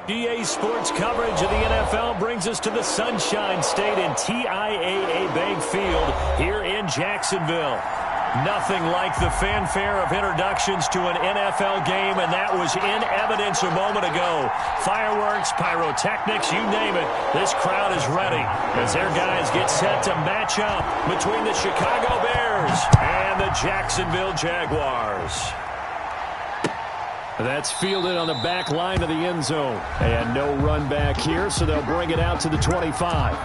EA Sports coverage of the NFL brings us to the Sunshine State in TIAA Bank Field here in Jacksonville. Nothing like the fanfare of introductions to an NFL game, and that was in evidence a moment ago. Fireworks, pyrotechnics, you name it. This crowd is ready as their guys get set to match up between the Chicago Bears and the Jacksonville Jaguars. That's fielded on the back line of the end zone. And no run back here, so they'll bring it out to the 25.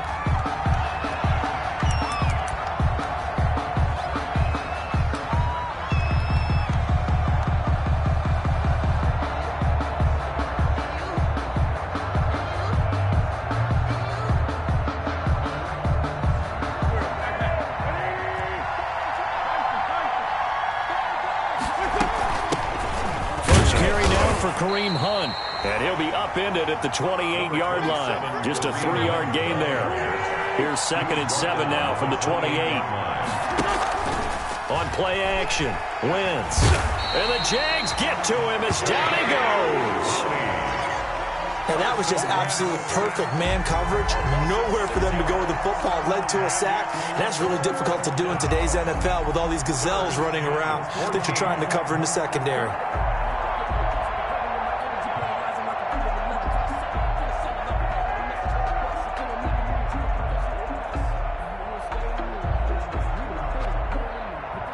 And he'll be upended at the 28-yard line. Just a 3-yard gain there. Here's 2nd and 7 now from the 28. On play action, Wentz. And the Jags get to him as down he goes. Now that was just absolute perfect man coverage. Nowhere for them to go with the football. Led to a sack. And that's really difficult to do in today's NFL with all these gazelles running around that you're trying to cover in the secondary.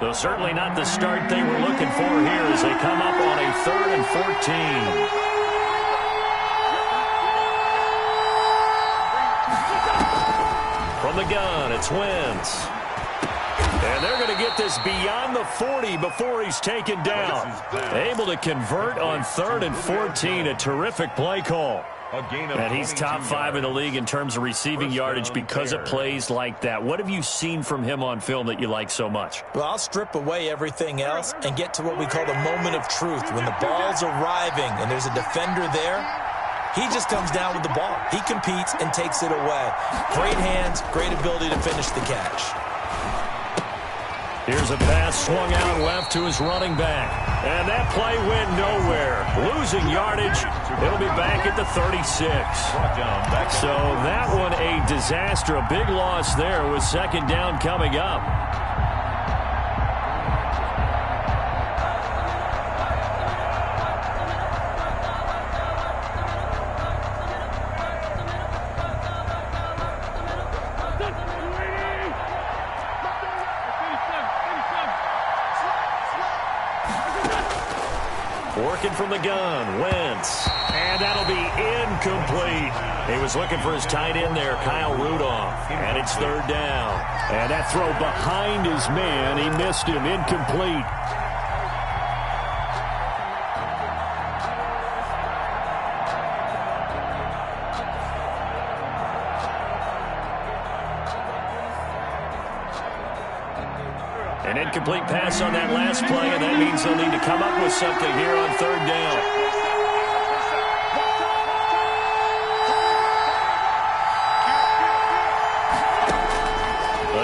So certainly not the start they were looking for here as they come up on a 3rd and 14. From the gun, it's Wentz. And they're going to get this beyond the 40 before he's taken down. Able to convert on 3rd and 14. A terrific play call. And he's top 5 in the league in terms of receiving yardage because of plays like that. What have you seen from him on film that you like so much? Well, I'll strip away everything else and get to what we call the moment of truth. When the ball's arriving and there's a defender there, he just comes down with the ball. He competes and takes it away. Great hands, great ability to finish the catch. Here's a pass swung out left to his running back. And that play went nowhere. Losing yardage. It'll be back at the 36. So that one a disaster. A big loss there with 2nd down coming up. Working from the gun, Wentz. And that'll be incomplete. He was looking for his tight end there, Kyle Rudolph. And it's 3rd down. And that throw behind his man, he missed him, incomplete. An incomplete pass on that last play, and that means they'll need to come up with something here on 3rd down.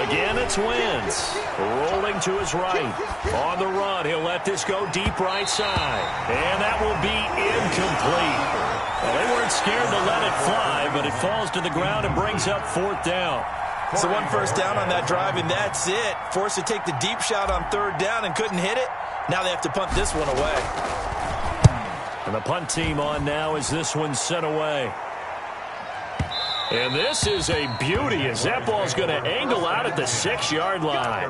Again, it's Wentz. Rolling to his right. On the run, he'll let this go deep right side. And that will be incomplete. Well, they weren't scared to let it fly, but it falls to the ground and brings up 4th down. So 1 first down on that drive, and that's it. Forced to take the deep shot on 3rd down and couldn't hit it. Now they have to punt this one away. And the punt team on now as this one's sent away. And this is a beauty as that ball's going to angle out at the 6-yard line.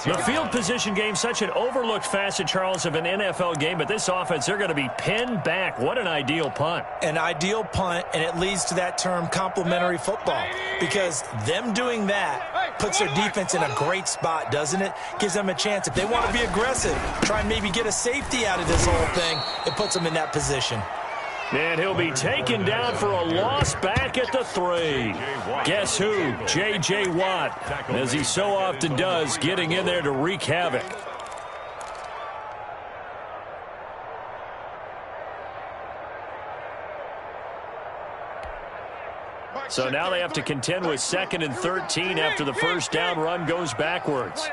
The field position game, such an overlooked facet, Charles, of an NFL game, but this offense, they're going to be pinned back. What an ideal punt. An ideal punt, and it leads to that term complementary football, because them doing that puts their defense in a great spot, doesn't it? Gives them a chance. If they want to be aggressive, try and maybe get a safety out of this whole thing, it puts them in that position. And he'll be taken down for a loss back at the 3. Guess who? J.J. Watt, as he so often does, getting in there to wreak havoc. So now they have to contend with 2nd and 13 after the first down run goes backwards.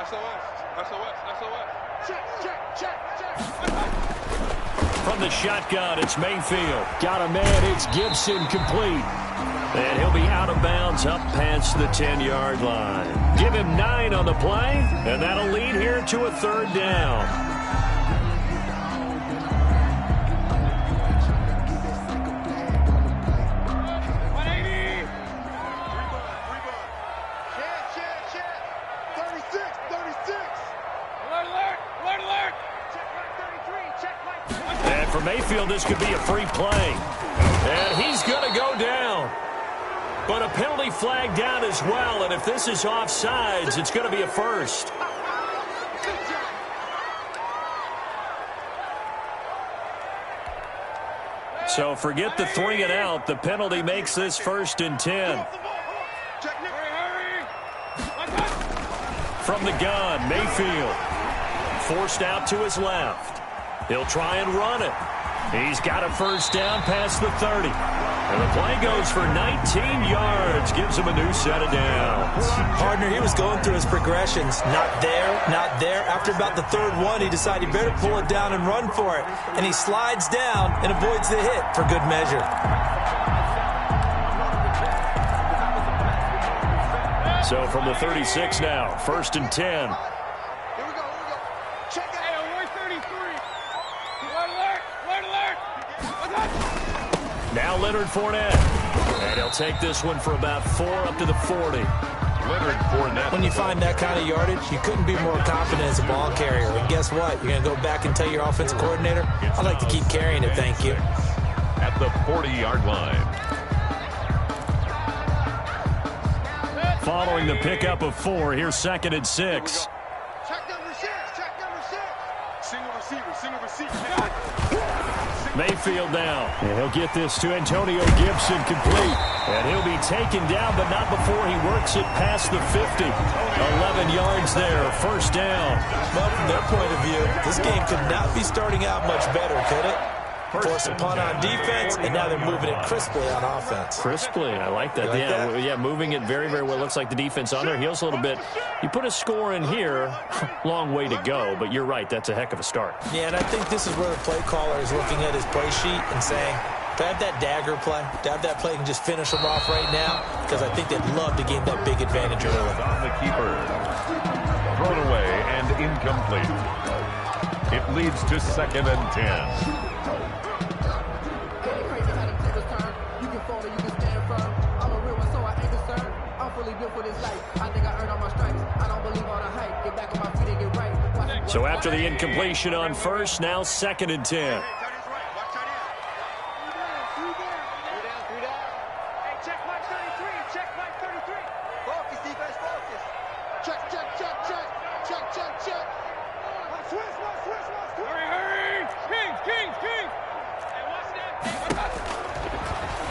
From the shotgun, it's Mayfield. Got a man, it's Gibson, complete. And he'll be out of bounds up past the 10-yard line. Give him 9 on the play, and that'll lead here to a 3rd down. And for Mayfield, this could be a free play. And he's going to go down. But a penalty flag down as well, and if this is offsides, it's going to be a first. So forget the 3 and out. The penalty makes this 1st and 10. From the gun, Mayfield. Forced out to his left. He'll try and run it. He's got a 1st down past the 30. And the play goes for 19 yards. Gives him a new set of downs. Partner, he was going through his progressions. Not there, not there. After about the 3rd one, he decided he better pull it down and run for it. And he slides down and avoids the hit for good measure. So from the 36 now, 1st and 10. Now Leonard Fournette. And he'll take this one for about 4 up to the 40. Leonard Fournette. When you find that kind of yardage, you couldn't be more confident as a ball carrier. And guess what? You're going to go back and tell your offensive coordinator, I'd like to keep carrying it, thank you. At the 40-yard line. Following the pickup of 4, here's 2nd and 6. Check number 6. Single receiver. Mayfield now. And he'll get this to Antonio Gibson, complete. And he'll be taken down, but not before he works it past the 50. 11 yards there, 1st down. Well, from their point of view, this game could not be starting out much better, could it? Force a punt on defense, and now they're moving it crisply on offense. Crisply, I like that. Yeah, moving it very, very well. Looks like the defense on their heels a little bit. You put a score in here, long way to go, but you're right, that's a heck of a start. Yeah, and I think this is where the play caller is looking at his play sheet and saying, to have that dagger play, to have that play and just finish them off right now, because I think they'd love to gain that big advantage early. On the keeper. Thrown away and incomplete. It leads to 2nd and 10. So after the incompletion on 1st, now 2nd and 10.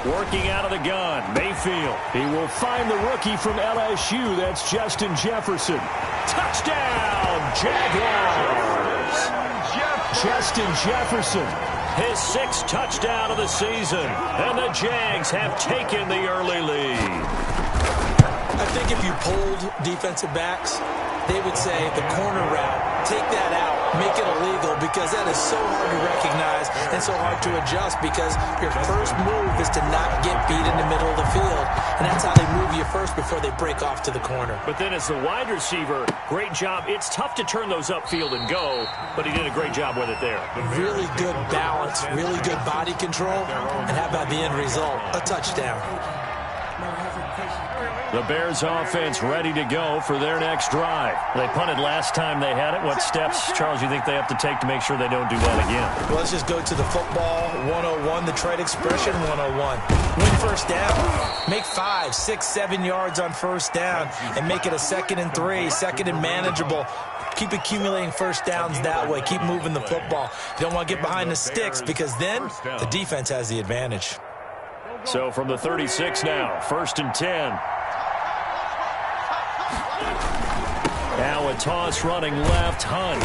Working out of the gun, Mayfield. He will find the rookie from LSU. That's Justin Jefferson. Touchdown, Jaguars! Justin Jefferson, his 6th touchdown of the season. And the Jags have taken the early lead. I think if you polled defensive backs, they would say the corner route, take that out, make it illegal, because that is so hard to recognize and so hard to adjust, because your first move is to not get beat in the middle of the field, and that's how they move you first before they break off to the corner. But then as the wide receiver, great job. It's tough to turn those upfield and go, but he did a great job with it there. Really good balance, really good body control, and how about the end result? A touchdown. The Bears offense ready to go for their next drive. They punted last time they had it. What steps, Charles, you think they have to take to make sure they don't do that again? Well, let's just go to the football 101, the trade expression 101. Win 1st down. Make 5, 6, 7 yards on 1st down and make it a 2nd and 3, 2nd and manageable. Keep accumulating 1st downs that way. Keep moving the football. You don't want to get behind the sticks, because then the defense has the advantage. So from the 36 now, 1st and 10. Now a toss running left, Hunt.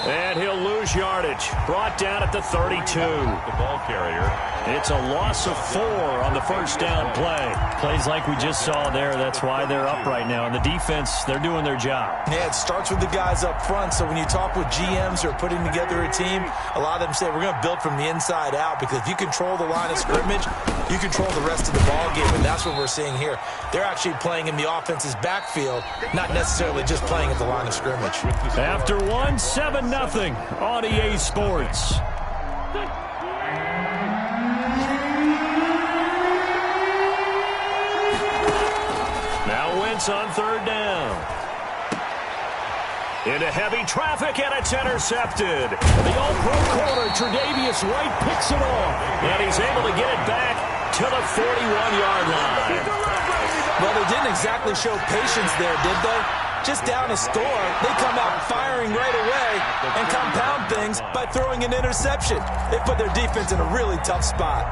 And he'll lose yardage. Brought down at the 32. The ball carrier It's a loss of 4 on the first down play. Plays like we just saw there. That's why they're up right now. And the defense, they're doing their job. Yeah, it starts with the guys up front. So when you talk with GMs who are putting together a team, a lot of them say we're going to build from the inside out, because if you control the line of scrimmage, you control the rest of the ball game, and that's what we're seeing here. They're actually playing in the offense's backfield, not necessarily just playing at the line of scrimmage. After 1, 7-0 on EA Sports. On third down. Into heavy traffic, and it's intercepted. The all-pro corner, Tre'Davious White, picks it off, and he's able to get it back to the 41-yard line. Well, they didn't exactly show patience there, did they? Just down a score, they come out firing right away and compound things by throwing an interception. They put their defense in a really tough spot.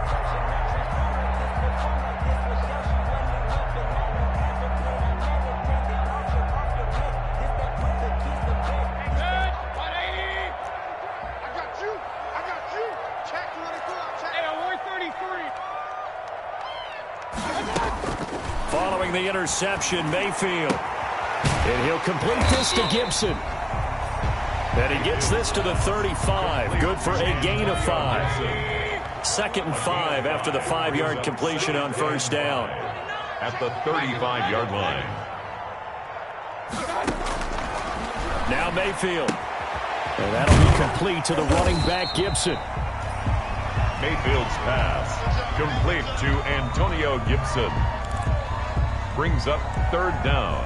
Following the interception, Mayfield. And he'll complete this to Gibson. And he gets this to the 35. Good for a gain of 5. 2nd and 5 after the 5-yard completion on first down. At the 35-yard line. Now Mayfield. And that'll be complete to the running back, Gibson. Mayfield's pass complete to Antonio Gibson. Brings up third down.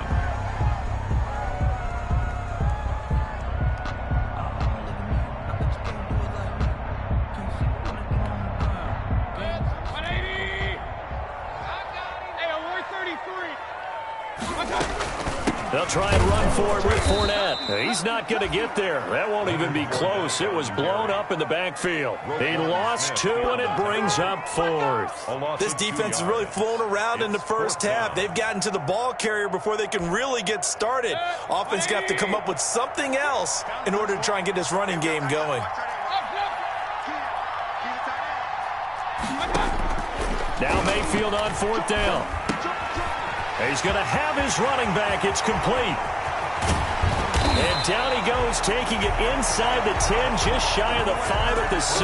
They'll try and run for it with Fournette. He's not going to get there. That won't even be close. It was blown up in the backfield. He lost 2, and it brings up 4th. This defense has really flown around in the first half. They've gotten to the ball carrier before they can really get started. Offense got to come up with something else in order to try and get this running game going. Now Mayfield on 4th down. He's going to have his running back. It's complete. And down he goes, taking it inside the 10, just shy of the 5 at the 6.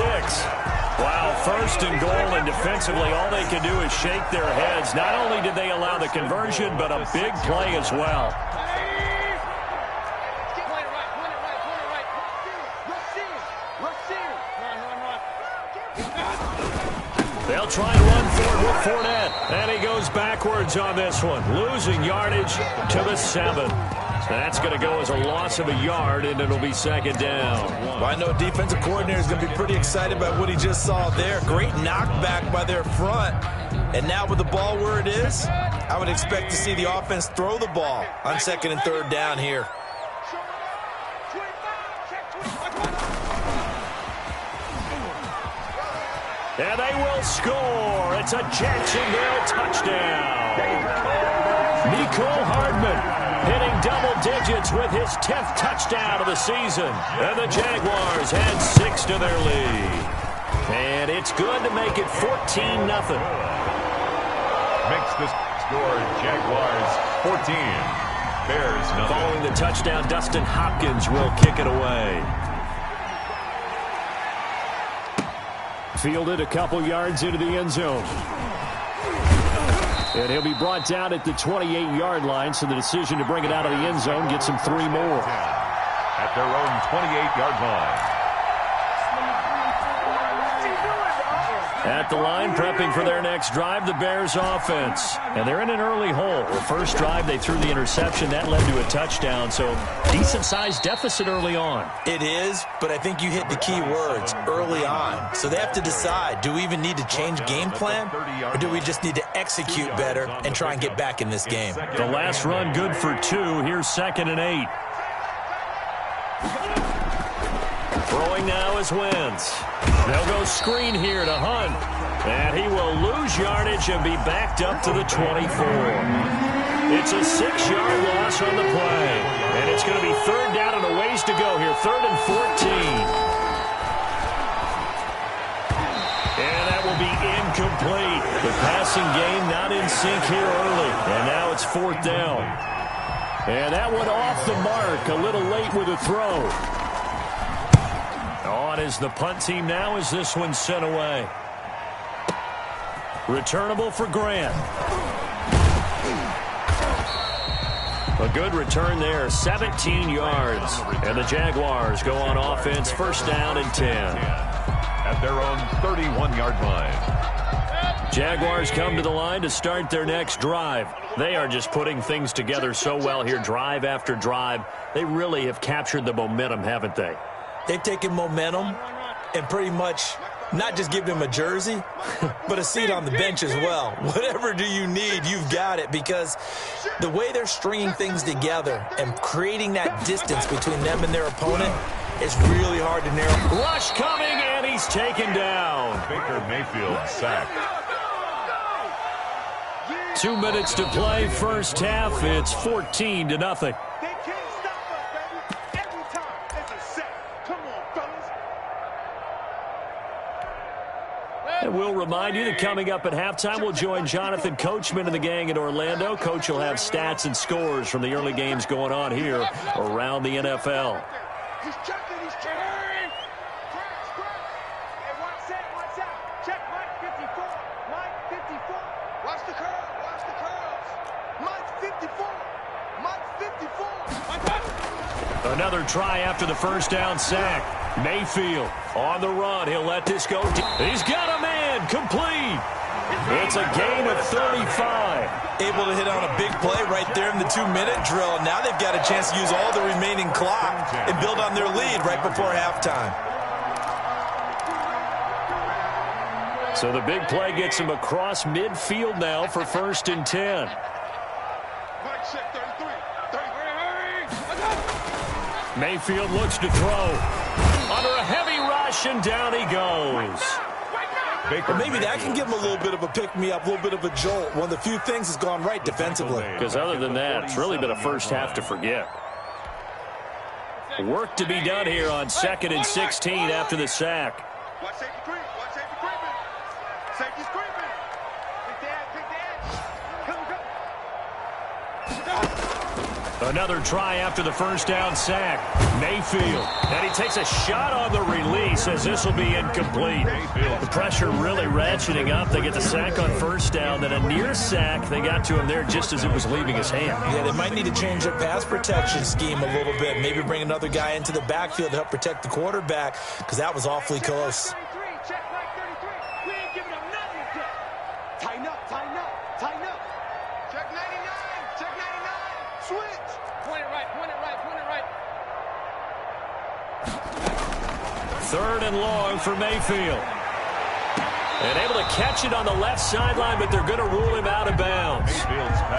Wow, 1st and goal, and defensively all they can do is shake their heads. Not only did they allow the conversion, but a big play as well. They'll try and run for it with Fournette. And he goes backwards on this one, losing yardage to the 7. That's going to go as a loss of a yard, and it'll be 2nd down. Well, I know defensive coordinator is going to be pretty excited about what he just saw there. Great knockback by their front. And now with the ball where it is, I would expect to see the offense throw the ball on 2nd and 3rd down here. And they will score. It's a Jacksonville touchdown. Mecole Hardman hitting double digits with his 10th touchdown of the season. And the Jaguars add 6 to their lead. And it's good to make it 14-0. Makes the score Jaguars 14. Bears nothing. Following the touchdown, Dustin Hopkins will kick it away. Fielded a couple yards into the end zone. And he'll be brought down at the 28-yard line, so the decision to bring it out of the end zone gets him 3 more. At their own 28-yard line. At the line, prepping for their next drive, the Bears offense. And they're in an early hole. The first drive, they threw the interception. That led to a touchdown, so decent-sized deficit early on. It is, but I think you hit the key words, early on. So they have to decide, do we even need to change game plan, or do we just need to execute better and try and get back in this game? The last run good for 2. Here's 2nd and 8. Throwing now is Wentz. They'll go screen here to Hunt. And he will lose yardage and be backed up to the 24. It's a 6-yard loss on the play. And it's going to be 3rd down and a ways to go here. 3rd and 14. And that will be passing game not in sync here early. And now it's 4th down. And that one off the mark. A little late with a throw. On is the punt team now as this one's sent away. Returnable for Grant. A good return there, 17 yards. And the Jaguars go on offense, 1st down and 10. At their own 31-yard line. Jaguars come to the line to start their next drive. They are just putting things together so well here, drive after drive. They really have captured the momentum, haven't they? They've taken momentum and pretty much not just give him a jersey, but a seat on the bench as well. Whatever do you need, you've got it, because the way they're stringing things together and creating that distance between them and their opponent is really hard to narrow. Rush coming, and he's taken down. Baker Mayfield sacked. 2 minutes to play, 1st half. It's 14-0. They can't stop us, baby. Every time it's a sack. Come on, fellas. And we'll remind you that coming up at halftime, we'll join Jonathan Coachman and the gang in Orlando. Coach will have stats and scores from the early games going on here around the NFL. He's checking, he's checking. Hey, watch out. Check Mike 54. Mike 54. Watch the curve, watch the curves. Mike 54. Mike 54. Another try after the 1st down sack. Mayfield on the run. He'll let this go. He's got a man complete. It's a gain of 35. Able to hit on a big play right there in the 2-minute drill. And now they've got a chance to use all the remaining clock and build on their lead right before halftime. So the big play gets him across midfield now for 1st and 10. Mike check 33. 33. Mayfield looks to throw. Under a heavy rush, and down he goes. But maybe that can give him a little bit of a pick-me-up, a little bit of a jolt. One of the few things that's gone right defensively. Because other than that, it's really been a 1st half to forget. Work to be done here on 2nd and 16 after the sack. Watch safety creep. Watch safety creeping. Safety's creeping. Pick the edge. Pick the edge. Come. Another try after the 1st down sack. Mayfield. And he takes a shot on the release as this will be incomplete. The pressure really ratcheting up. They get the sack on 1st down. Then a near sack. They got to him there just as it was leaving his hand. Yeah, they might need to change their pass protection scheme a little bit. Maybe bring another guy into the backfield to help protect the quarterback, because that was awfully close. 33. Check Mike 33. We ain't giving him nothing to check. Tighten up. Tighten up. Tighten up. Check 99. Check 99. Switch. Point it right. Point it right. Point it right. 3rd and long for Mayfield. And able to catch it on the left sideline, but they're going to rule him out of bounds.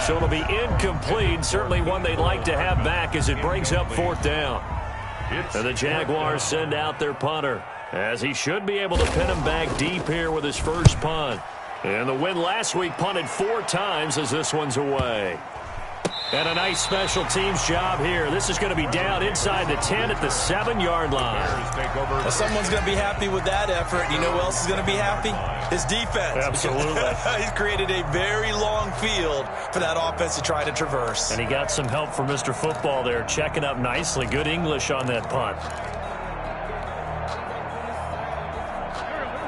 So it'll be incomplete. Certainly one they'd like to have back as it brings up 4th down. And the Jaguars send out their punter, as he should be able to pin him back deep here with his first punt. And the win last week punted 4 times as this one's away. And a nice special teams job here. This is going to be down inside the 10 at the 7-yard line. Well, someone's going to be happy with that effort. You know who else is going to be happy? His defense. Absolutely. He's created a very long field for that offense to try to traverse. And he got some help from Mr. Football there, checking up nicely. Good English on that punt.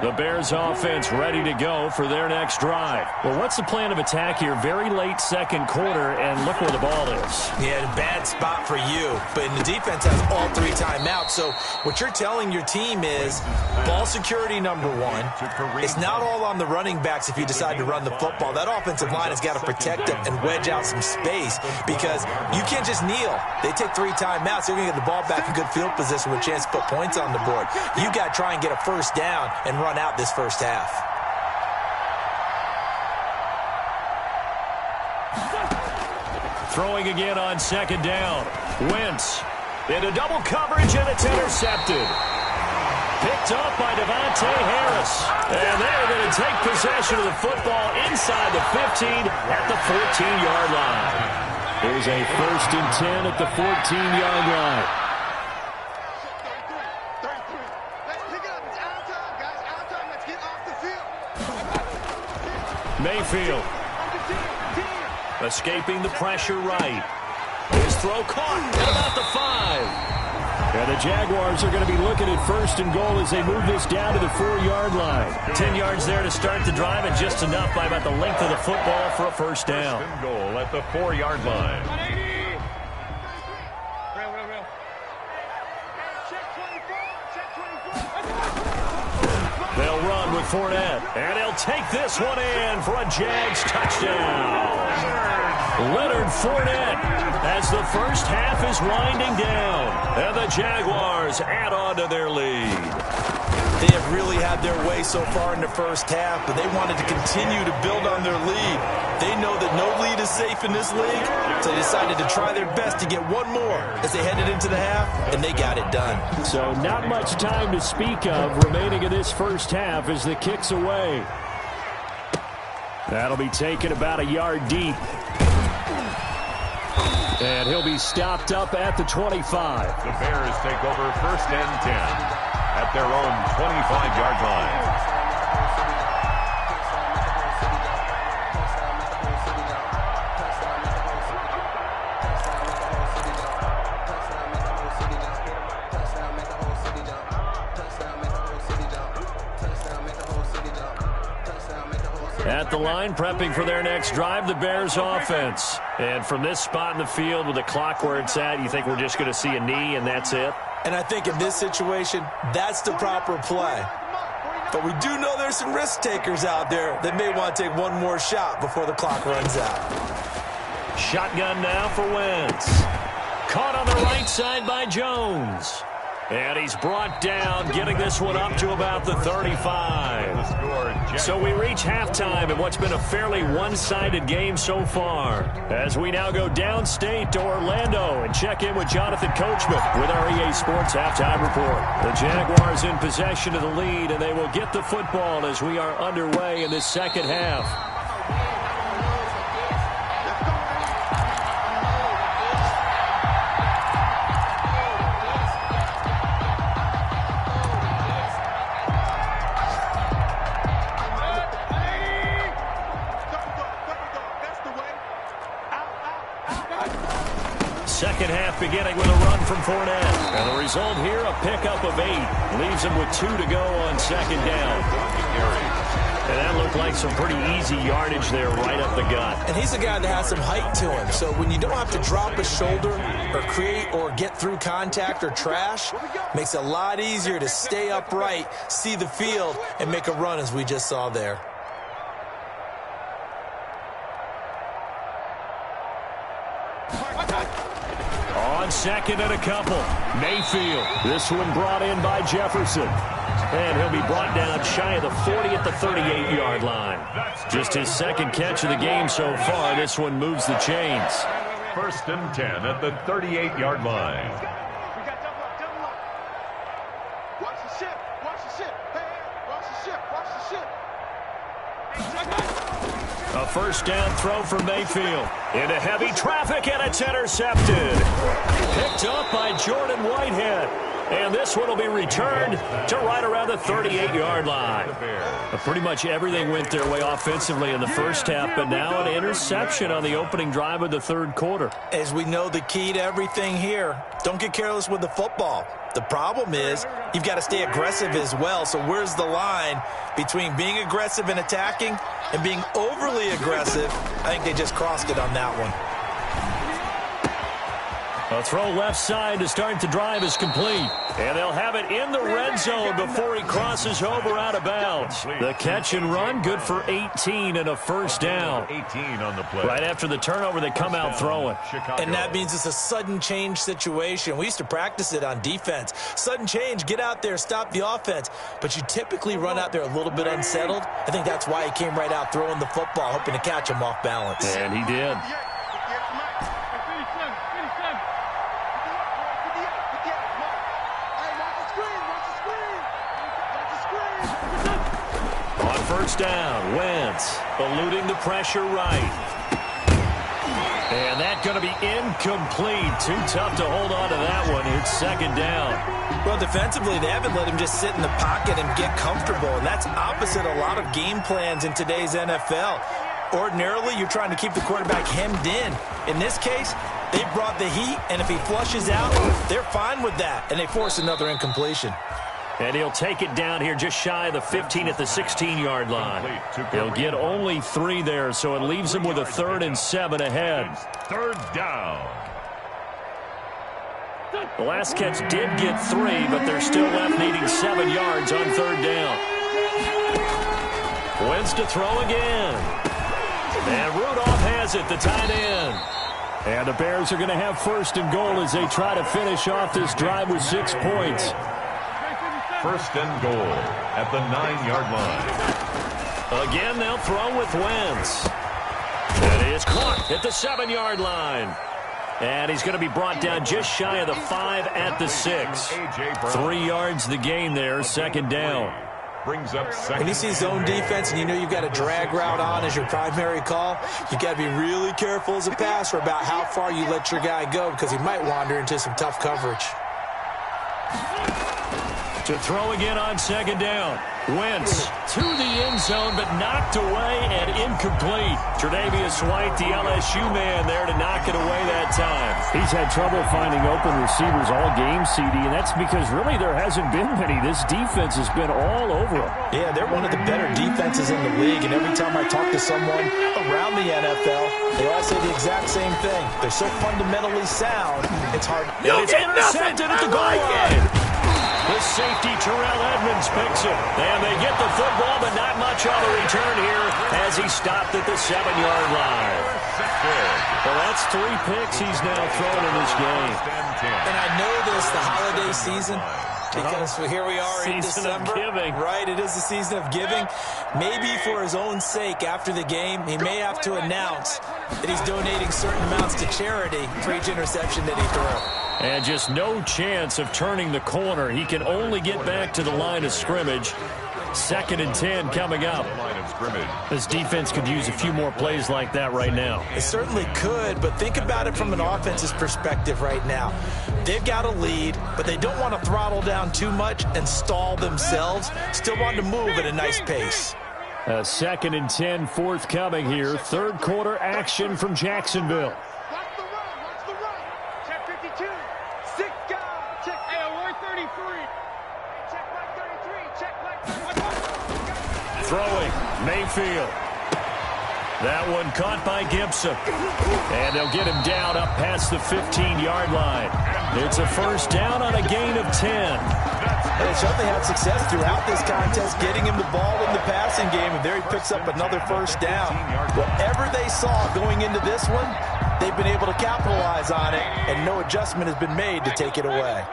The Bears offense ready to go for their next drive. Well, what's the plan of attack here? Very late 2nd quarter, and look where the ball is. Yeah, bad spot for you. But the defense has all 3 timeouts. So what you're telling your team is ball security number 1. It's not all on the running backs if you decide to run the football. That offensive line has got to protect them and wedge out some space, because you can't just kneel. They take 3 timeouts. They're going to get the ball back in good field position with a chance to put points on the board. You got to try and get a 1st down and run out this 1st half. Throwing again on 2nd down. Wentz into double coverage, and it's intercepted. Picked up by Devontae Harris. And they're going to take possession of the football inside the 15 at the 14-yard line. There's a 1st and 10 at the 14-yard line. Mayfield. Escaping the pressure right. His throw caught at about the 5. And the Jaguars are going to be looking at 1st and goal as they move this down to the 4-yard line. 10 yards there to start the drive, and just enough by about the length of the football for a first down. 1st and goal at the 4-yard line. They'll run with Fournette, and he'll take this one in for a Jags touchdown. Leonard Fournette as the first half is winding down, and the Jaguars add on to their lead. They have really had their way so far in the first half, but they wanted to continue to build on their lead. They know that no lead is safe in this league, so they decided to try their best to get one more as they headed into the half, and they got it done. So not much time to speak of remaining in this first half as the kick's away. That'll be taken about a yard deep. And he'll be stopped up at the 25. The Bears take over 1st and 10 at their own 25-yard line. At the line, prepping for their next drive, the Bears offense. And from this spot in the field with the clock where it's at, you think we're just going to see a knee and that's it? And I think in this situation, that's the proper play. But we do know there's some risk takers out there that may want to take one more shot before the clock runs out. Shotgun now for Wentz. Caught on the right side by Jones. And he's brought down, getting this one up to about the 35. So we reach halftime in what's been a fairly one-sided game so far. As we now go downstate to Orlando and check in with Jonathan Coachman with our EA Sports Halftime Report. The Jaguars in possession of the lead, and they will get the football as we are underway in this second half. Second half beginning with a run from Fournette. And the result here, a pickup of 8. Leaves him with 2 to go on second down. And that looked like some pretty easy yardage there right up the gut. And he's a guy that has some height to him. So when you don't have to drop a shoulder or create or get through contact or trash, makes it a lot easier to stay upright, see the field, and make a run as we just saw there. On second and a couple, Mayfield. This one brought in by Jefferson. And he'll be brought down shy of the 40 at the 38-yard line. Just his second catch of the game so far. This one moves the chains. 1st and 10 at the 38-yard line. We got double up. Watch the ship. Watch the ship. Hey, watch the ship. Watch the ship. A first down throw for Mayfield. Into heavy traffic, and it's intercepted. Picked up by Jordan Whitehead. And this one will be returned to right around the 38-yard line. Pretty much everything went their way offensively in the first half, but now an interception on the opening drive of the third quarter. As we know, the key to everything here, don't get careless with the football. The problem is you've got to stay aggressive as well. So where's the line between being aggressive and attacking and being overly aggressive? I think they just crossed it on that one. A throw left side to start the drive is complete. And they'll have it in the red zone before he crosses over out of bounds. The catch and run, good for 18 and a first down. 18 on the play. Right after the turnover, they come out throwing. And that means it's a sudden change situation. We used to practice it on defense. Sudden change, get out there, stop the offense. But you typically run out there a little bit unsettled. I think that's why he came right out throwing the football, hoping to catch him off balance. And he did. First down, Wentz eluding the pressure right. And that going to be incomplete. Too tough to hold on to that one. It's second down. Well, defensively, they haven't let him just sit in the pocket and get comfortable, and that's opposite a lot of game plans in today's NFL. Ordinarily, you're trying to keep the quarterback hemmed in. In this case, they brought the heat, and if he flushes out, they're fine with that, and they force another incompletion. And he'll take it down here just shy of the 15 at the 16-yard line. He'll get only 3 there, so it leaves him with a 3rd and 7 ahead. Third down. The last catch did get 3, but they're still left needing 7 yards on 3rd down. Wentz to throw again. And Rudolph has it, the tight end. And the Bears are going to have 1st and goal as they try to finish off this drive with 6 points. 1st and goal at the 9-yard line. Again, they'll throw with Wentz. That is caught at the 7-yard line. And he's going to be brought down just shy of the 5 at the 6. 3 yards the gain there, 2nd down. Brings up second. When you see zone defense and you know you've got a drag route on as your primary call, you got to be really careful as a passer about how far you let your guy go because he might wander into some tough coverage. To throw again on 2nd down. Wentz to the end zone, but knocked away and incomplete. Tre'Davious White, the LSU man, there to knock it away that time. He's had trouble finding open receivers all game, CD, and that's because really there hasn't been many. This defense has been all over them. Yeah, they're one of the better defenses in the league, and every time I talk to someone around the NFL, they all say the exact same thing. They're so fundamentally sound, it's hard. It's intercepted at the goal line. The safety, Terrell Edmonds, picks it. And they get the football, but not much on the return here as he stopped at the 7-yard line. Well, that's 3 picks he's now thrown in this game. And I know this, the holiday season, because here we are in December. Season of giving. Right, it is the season of giving. Maybe for his own sake, after the game, he may have to announce that he's donating certain amounts to charity for each interception that he threw. And just no chance of turning the corner. He can only get back to the line of scrimmage. 2nd and 10 coming up. This defense could use a few more plays like that right now. It certainly could, but think about it from an offense's perspective right now. They've got a lead, but they don't want to throttle down too much and stall themselves. Still want to move at a nice pace. 2nd and 10 forthcoming here. 3rd quarter action from Jacksonville. Throwing, Mayfield. That one caught by Gibson. And they'll get him down up past the 15-yard line. It's a 1st down on a gain of 10. And they certainly had success throughout this contest, getting him the ball in the passing game, and there he picks up another 1st down. Whatever they saw going into this one, they've been able to capitalize on it, and no adjustment has been made to take it away.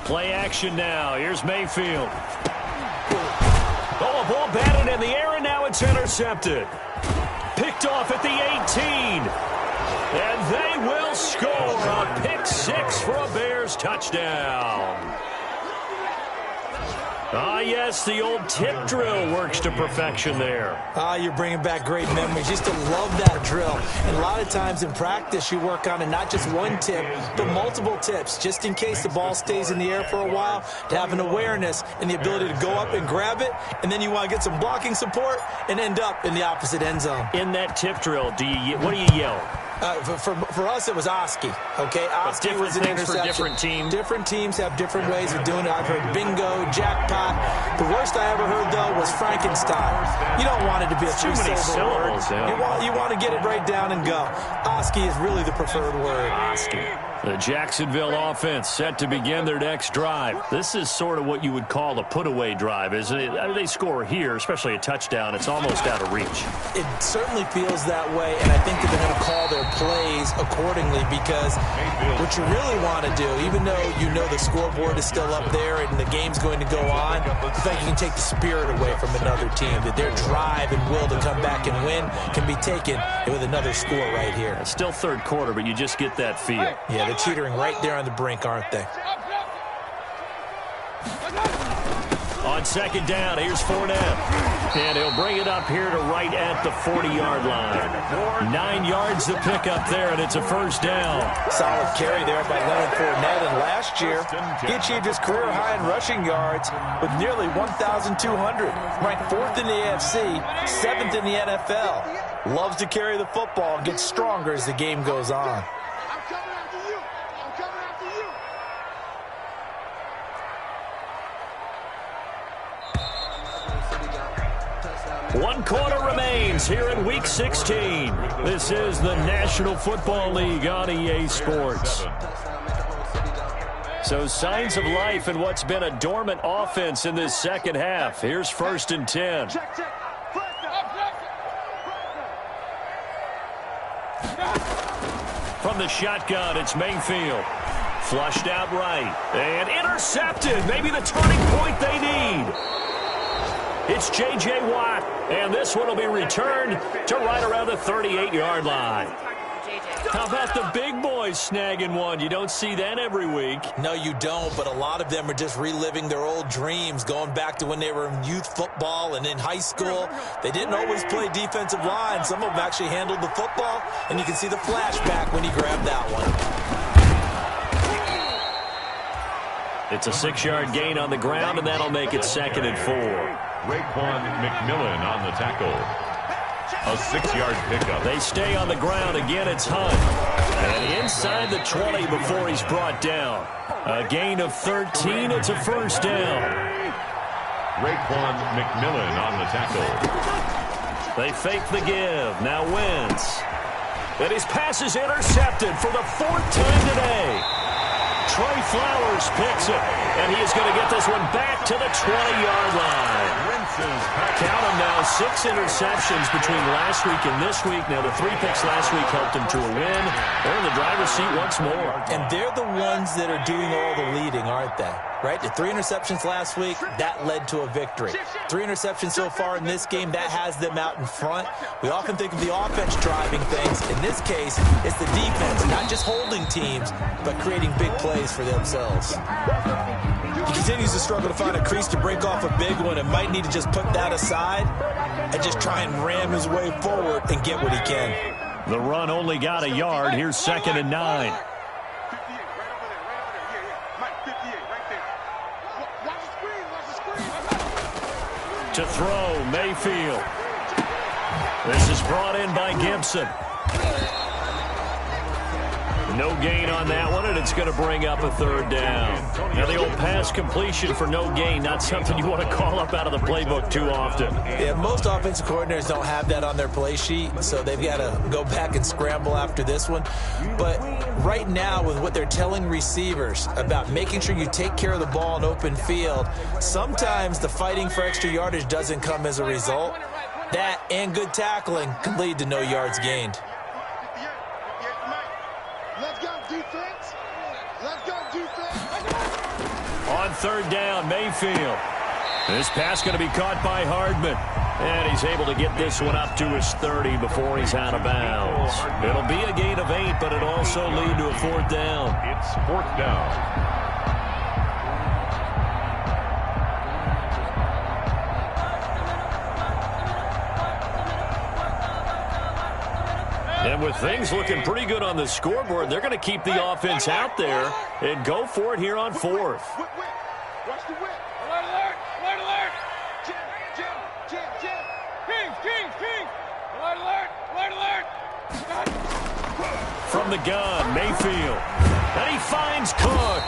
Play action now. Here's Mayfield. Oh, a ball batted in the air, and now it's intercepted. Picked off at the 18. And they will score a pick 6 for a Bears touchdown. Ah, yes, the old tip drill works to perfection there. Ah, you're bringing back great memories. Used to love that drill. And a lot of times in practice, you work on it, not just one tip, but multiple tips, just in case the ball stays in the air for a while, to have an awareness and the ability to go up and grab it, and then you want to get some blocking support and end up in the opposite end zone. In that tip drill, what do you yell? For us, it was Oski. Okay, Oski was an interception. For different teams. Different teams have different ways of doing it. I've heard bingo, jackpot. The worst I ever heard, though, was Frankenstein. You don't want it to be a three-syllable word. You want to get it right down and go. Oski is really the preferred word. Oski. The Jacksonville offense set to begin their next drive. This is sort of what you would call a put-away drive, isn't it? I mean, they score here, especially a touchdown. It's almost out of reach. It certainly feels that way, and I think that they're going to call their plays accordingly, because what you really want to do, even though you know the scoreboard is still up there and the game's going to go on, the fact you can take the spirit away from another team, that their drive and will to come back and win can be taken with another score right here. It's still third quarter, but you just get that feel. Yeah, they're teetering right there on the brink, aren't they? On second down, here's Fournette. And he'll bring it up here to right at the 40-yard line. 9 yards to pick up there, and it's a first down. Solid carry there by Leonard Fournette. And last year, he achieved his career high in rushing yards with nearly 1,200. Ranked 4th in the AFC, 7th in the NFL. Loves to carry the football and gets stronger as the game goes on. I'm coming after you. I'm coming after you. One quarter remains here in Week 16. This is the National Football League on EA Sports. So signs of life in what's been a dormant offense in this second half. Here's 1st and 10. Check, check. From the shotgun, it's Mayfield. Flushed out right. And intercepted. Maybe the turning point they need. It's J.J. Watt. And this one will be returned to right around the 38-yard line. How about the big boys snagging one? You don't see that every week. No, you don't, but a lot of them are just reliving their old dreams, going back to when they were in youth football and in high school. They didn't always play defensive line. Some of them actually handled the football, and you can see the flashback when he grabbed that one. It's a 6-yard gain on the ground, and that'll make it 2nd and 4. Raekwon McMillan on the tackle. A 6-yard pickup. They stay on the ground. Again, it's Hunt. And inside the 20 before he's brought down. A gain of 13. It's a first down. Raekwon McMillan on the tackle. They fake the give. Now Wentz. And his pass is intercepted for the 4th time today. Trey Flowers picks it, and he is going to get this one back to the 20-yard line. Count them now, 6 interceptions between last week and this week. Now, the 3 picks last week helped him to a win. They're in the driver's seat once more. And they're the ones that are doing all the leading, aren't they? Right? The 3 interceptions last week, that led to a victory. 3 interceptions so far in this game, that has them out in front. We often think of the offense driving things. In this case, it's the defense, not just holding teams, but creating big plays for themselves. He continues to struggle to find a crease to break off a big one and might need to just put that aside and just try and ram his way forward and get what he can. The run only got a yard. Here's 2nd and 9. 58, right over there, right over there. Yeah. Mike, 58, right there. Watch the screen, watch the screen. To throw, Mayfield. This is brought in by Gibson. No gain on that one, and it's going to bring up a 3rd down. Now, the old pass completion for no gain, not something you want to call up out of the playbook too often. Yeah, most offensive coordinators don't have that on their play sheet, so they've got to go back and scramble after this one. But right now, with what they're telling receivers about making sure you take care of the ball in open field, sometimes the fighting for extra yardage doesn't come as a result. That and good tackling can lead to no yards gained. Let's go, defense. Let's go, defense. On 3rd down, Mayfield. This pass going to be caught by Hardman. And he's able to get this one up to his 30 before he's out of bounds. It'll be a gain of 8, but it'll also lead to a 4th down. It's 4th down. And with things looking pretty good on the scoreboard, they're going to keep the offense out there and go for it here on 4th. Watch the whip. Alert, alert, alert, alert. Jim. Kings. Alert, alert. From the gun, Mayfield. And he finds Cook.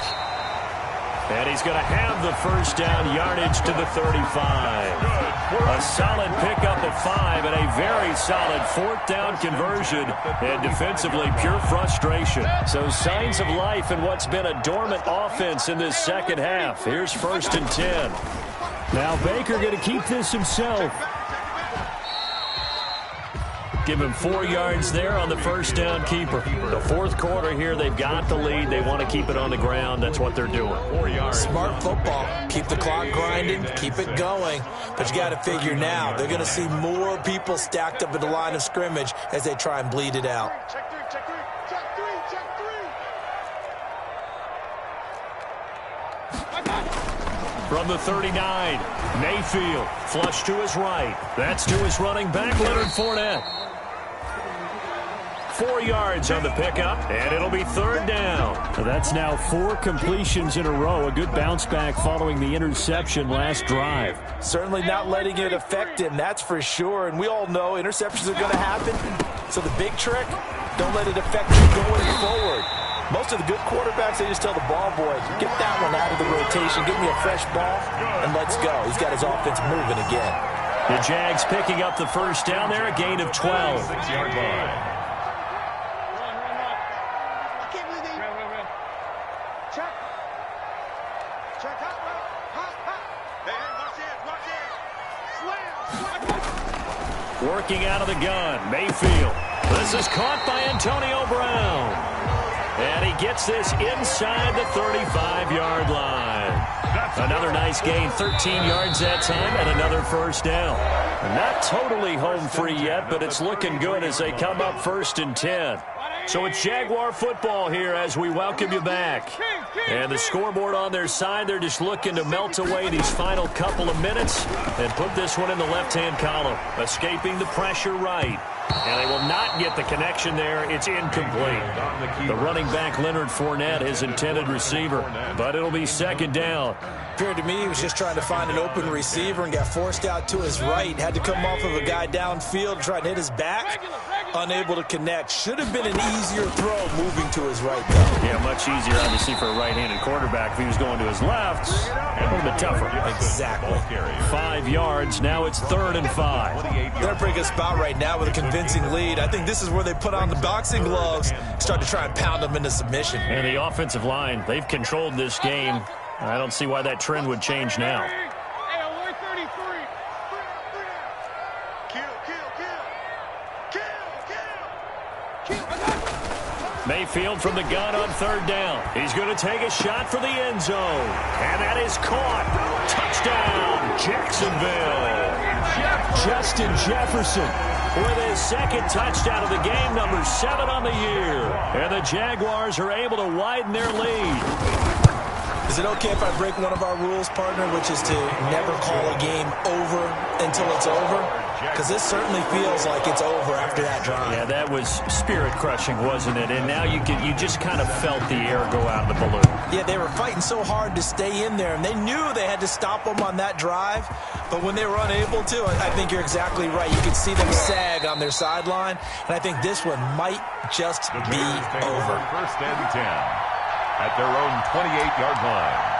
And he's going to have the first down, yardage to the 35. A solid pickup of 5 and a very solid 4th down conversion. And defensively, pure frustration. So signs of life in what's been a dormant offense in this second half. Here's 1st and 10. Now Baker going to keep this himself. Give him 4 yards there on the first down keeper. The fourth quarter here, they've got the lead. They want to keep it on the ground. That's what they're doing. 4 yards. Smart football. Keep the clock grinding. Keep it going. But you got to figure now, they're going to see more people stacked up at the line of scrimmage as they try and bleed it out. Check three, check three, check three, check three. From the 39, Mayfield, flush to his right. That's to his running back, Leonard Fournette. 4 yards on the pickup, and it'll be third down. So that's now 4 completions in a row. A good bounce back following the interception last drive. Certainly not letting it affect him, that's for sure. And we all know interceptions are going to happen. So the big trick, don't let it affect you going forward. Most of the good quarterbacks, they just tell the ball boy, get that one out of the rotation, give me a fresh ball, and let's go. He's got his offense moving again. The Jags picking up the first down there, a gain of 12. 6-yard line. I can't believe they... Check. Check out, right? Hot, hot. Hey, watch this, watch this. Slam, slam. Working out of the gun, Mayfield. This is caught by Antonio Brown. And he gets this inside the 35-yard line. Another nice gain, 13 yards that time, and another first down. Not totally home free yet, but it's looking good as they come up 1st and 10. So it's Jaguar football here as we welcome you back. And the scoreboard on their side, they're just looking to melt away these final couple of minutes and put this one in the left-hand column. Escaping the pressure right. And they will not get the connection there. It's incomplete. The running back, Leonard Fournette, his intended receiver. But it'll be second down. Appeared to me he was just trying to find an open receiver and got forced out to his right. Had to come off of a guy downfield, try to hit his back. Unable to connect. Should have been an easier throw moving to his right, though. Yeah, much easier, obviously, for a right-handed quarterback. If he was going to his left, a little bit tougher. Exactly. 5 yards. Now it's 3rd and 5. They're in a pretty good spot right now with a convincing lead. I think this is where they put on the boxing gloves, start to try and pound them into submission. And the offensive line, they've controlled this game. I don't see why that trend would change now. Hey, alert 33. Kill, kill, kill. Kill, kill. Kill. Mayfield from the gun on 3rd down. He's going to take a shot for the end zone. And that is caught. Touchdown, Jacksonville. Justin Jefferson with his 2nd touchdown of the game, number 7 on the year. And the Jaguars are able to widen their lead. Is it okay if I break one of our rules, partner, which is to never call a game over until it's over? Because this certainly feels like it's over after that drive. Yeah, that was spirit-crushing, wasn't it? And now you just kind of felt the air go out of the balloon. Yeah, they were fighting so hard to stay in there, and they knew they had to stop them on that drive. But when they were unable to, I think you're exactly right. You could see them sag on their sideline, and I think this one might just be over. 1st and 10 at their own 28-yard line.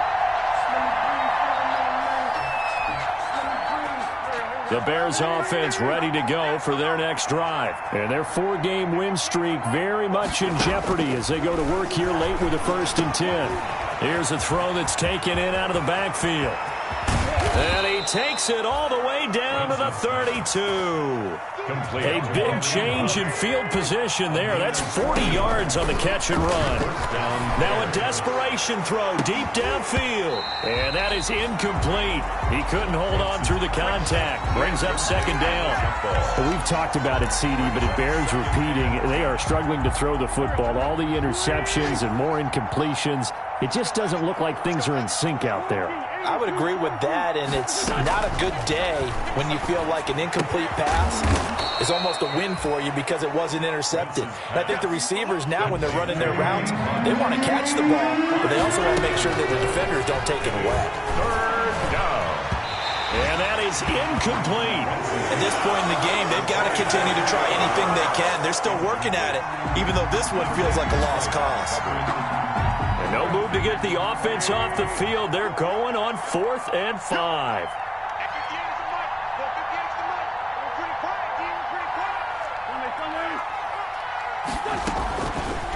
The Bears offense ready to go for their next drive. And their 4-game win streak very much in jeopardy as they go to work here late with a 1st and 10. Here's a throw that's taken in out of the backfield. And he takes it all the way down to the 32. Complete. A big change in field position there. That's 40 yards on the catch and run. Now a desperation throw deep downfield. And that is incomplete. He couldn't hold on through the contact. Brings up 2nd down. Well, we've talked about it, CD, but it bears repeating. They are struggling to throw the football. All the interceptions and more incompletions. It just doesn't look like things are in sync out there. I would agree with that, and it's not a good day when you feel like an incomplete pass is almost a win for you because it wasn't intercepted. And I think the receivers now, when they're running their routes, they want to catch the ball, but they also want to make sure that the defenders don't take it away. 3rd down. And that is incomplete. At this point in the game, they've got to continue to try anything they can. They're still working at it, even though this one feels like a lost cause. No move to get the offense off the field. They're going on 4th and 5.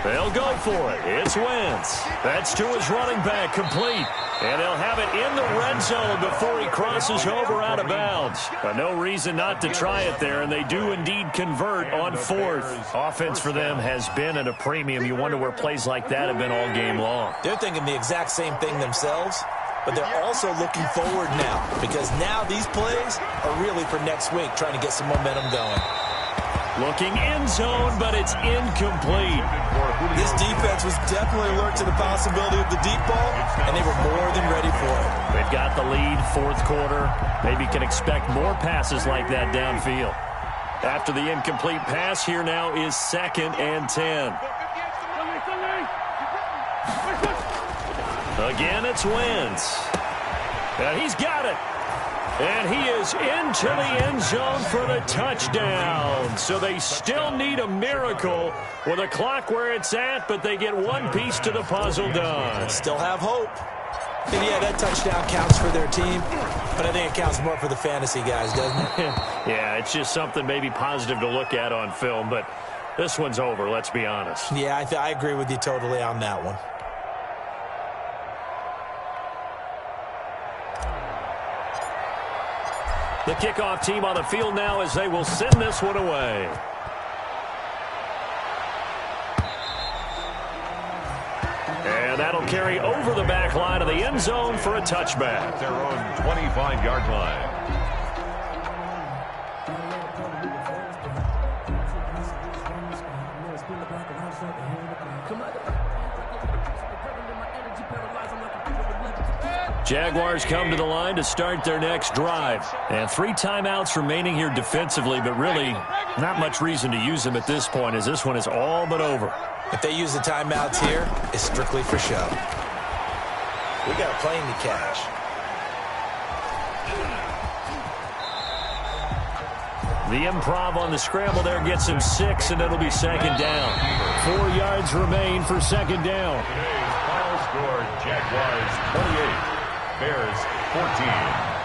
They'll go for it. It's Wentz. That's to his running back, complete. And they'll have it in the red zone before he crosses over out of bounds. But no reason not to try it there, and they do indeed convert on fourth. Offense for them has been at a premium. You wonder where plays like that have been all game long. They're thinking the exact same thing themselves, but they're also looking forward now, because now these plays are really for next week, trying to get some momentum going. Looking end zone, but it's incomplete. This defense was definitely alert to the possibility of the deep ball, and they were more than ready for it. They've got the lead, fourth quarter. Maybe can expect more passes like that downfield. After the incomplete pass, here now is 2nd and 10. Again, it's Wentz. And he's got it. And he is into the end zone for the touchdown. So they still need a miracle with a clock where it's at, but they get one piece to the puzzle done. Still have hope. And yeah, that touchdown counts for their team, but I think it counts more for the fantasy guys, doesn't it? Yeah, it's just something maybe positive to look at on film, but this one's over, let's be honest. Yeah, I agree with you totally on that one. The kickoff team on the field now as they will send this one away. And that'll carry over the back line of the end zone for a touchback. Their own 25-yard line. Jaguars come to the line to start their next drive. And 3 timeouts remaining here defensively, but really not much reason to use them at this point, as this one is all but over. If they use the timeouts here, it's strictly for show. We got a plane to catch. The improv on the scramble there gets him 6, and it'll be 2nd down. 4 yards remain for 2nd down. Today's final score, Jaguars 28, Bears 14.